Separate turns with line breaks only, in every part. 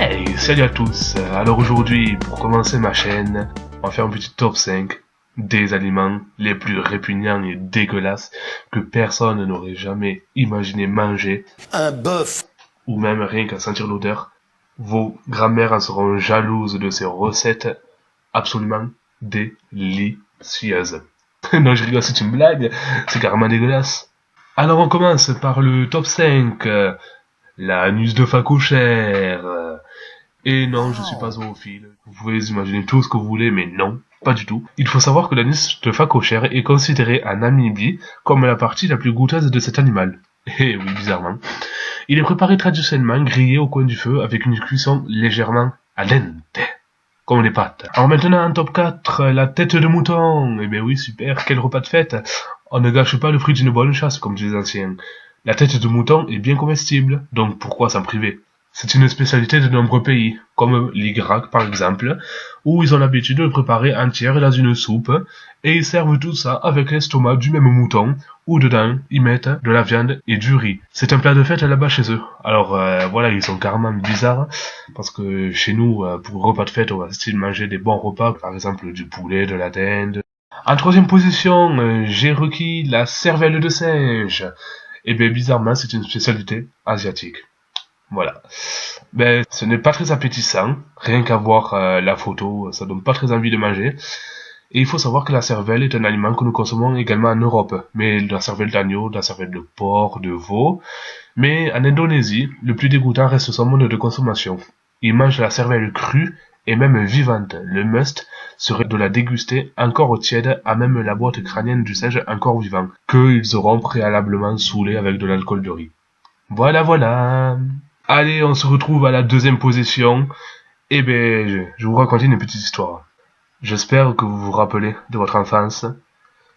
Hey, salut à tous. Alors aujourd'hui, pour commencer ma chaîne, on va faire un petit top 5 des aliments les plus répugnants et dégueulasses que personne n'aurait jamais imaginé manger.
Un bœuf.
Ou même rien qu'à sentir l'odeur. Vos grand-mères en seront jalouses de ces recettes absolument délicieuses. Non, je rigole, c'est une blague, c'est carrément dégueulasse. Alors on commence par le top 5, l'anus de phacochère. Et non, je suis pas zoophile. Vous pouvez imaginer tout ce que vous voulez, mais non, pas du tout. Il faut savoir que l'anus de phacochère est considéré en Namibie comme la partie la plus goûteuse de cet animal. Et oui, bizarrement. Il est préparé traditionnellement grillé au coin du feu avec une cuisson légèrement al dente, comme les pâtes. Alors maintenant, en top 4, la tête de mouton. Eh ben oui, super, quel repas de fête. On ne gâche pas le fruit d'une bonne chasse, comme disent les anciens. La tête de mouton est bien comestible, donc pourquoi s'en priver? C'est une spécialité de nombreux pays, comme l'Irak par exemple, où ils ont l'habitude de le préparer entière dans une soupe, et ils servent tout ça avec l'estomac du même mouton, où dedans ils mettent de la viande et du riz. C'est un plat de fête là-bas chez eux. Alors voilà, ils sont carrément bizarres, parce que chez nous, pour repas de fête, on va style manger des bons repas, par exemple du poulet, de la dinde. En troisième position, j'ai requis la cervelle de singe. Et bien bizarrement, c'est une spécialité asiatique. Voilà. Ben, ce n'est pas très appétissant. Rien qu'à voir la photo, ça donne pas très envie de manger. Et il faut savoir que la cervelle est un aliment que nous consommons également en Europe. Mais la cervelle d'agneau, la cervelle de porc, de veau. Mais en Indonésie, le plus dégoûtant reste son mode de consommation. Ils mangent la cervelle crue et même vivante. Le must serait de la déguster encore tiède à même la boîte crânienne du singe encore vivant, qu'ils auront préalablement saoulé avec de l'alcool de riz. Voilà, voilà. Allez, on se retrouve à la deuxième position. Eh ben, je vous raconte une petite histoire. J'espère que vous vous rappelez de votre enfance,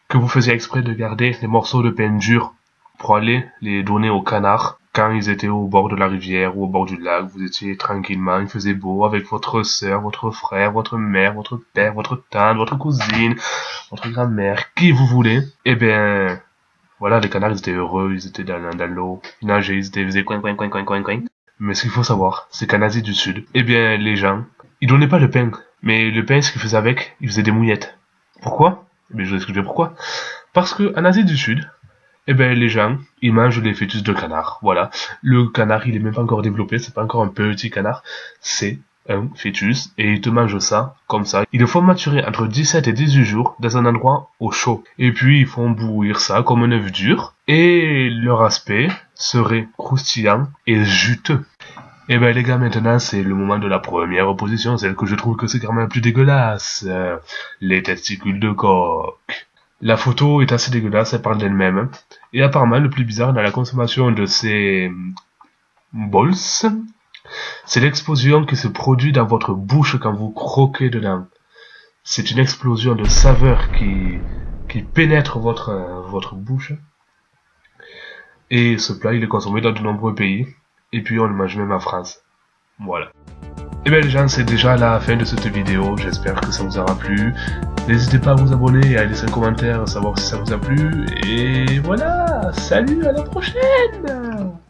que vous faisiez exprès de garder les morceaux de pain dur pour aller les donner aux canards quand ils étaient au bord de la rivière ou au bord du lac. Vous étiez tranquillement, il faisait beau avec votre sœur, votre frère, votre mère, votre père, votre tante, votre cousine, votre grand-mère, qui vous voulez. Eh ben, voilà, les canards, ils étaient heureux, ils étaient dans l'eau, ils nageaient, ils faisaient coin, coin, coin, coin, coin, coin. Mais ce qu'il faut savoir, c'est qu'en Asie du Sud, eh bien, les gens, ils donnaient pas le pain. Mais le pain, ce qu'ils faisaient avec, ils faisaient des mouillettes. Pourquoi? Eh bien, je vais expliquer pourquoi. Parce que en Asie du Sud, eh ben, les gens, ils mangent les fœtus de canard. Voilà. Le canard, il est même pas encore développé, c'est pas encore un petit canard. C'est un fœtus, et ils te mangent ça, comme ça. Ils le font maturer entre 17 et 18 jours dans un endroit au chaud. Et puis, ils font bouillir ça comme un œuf dur, et leur aspect serait croustillant et juteux. Et ben les gars, maintenant c'est le moment de la première position, celle que je trouve que c'est quand même la plus dégueulasse. Les testicules de coq. La photo est assez dégueulasse, elle parle d'elle-même. Et apparemment, le plus bizarre dans la consommation de ces balls, c'est l'explosion qui se produit dans votre bouche quand vous croquez dedans. C'est une explosion de saveur qui pénètre votre bouche. Et ce plat, il est consommé dans de nombreux pays. Et puis on le mange même en France. Voilà. Et bien les gens, c'est déjà la fin de cette vidéo. J'espère que ça vous aura plu. N'hésitez pas à vous abonner et à laisser un commentaire, savoir si ça vous a plu. Et voilà, salut, à la prochaine!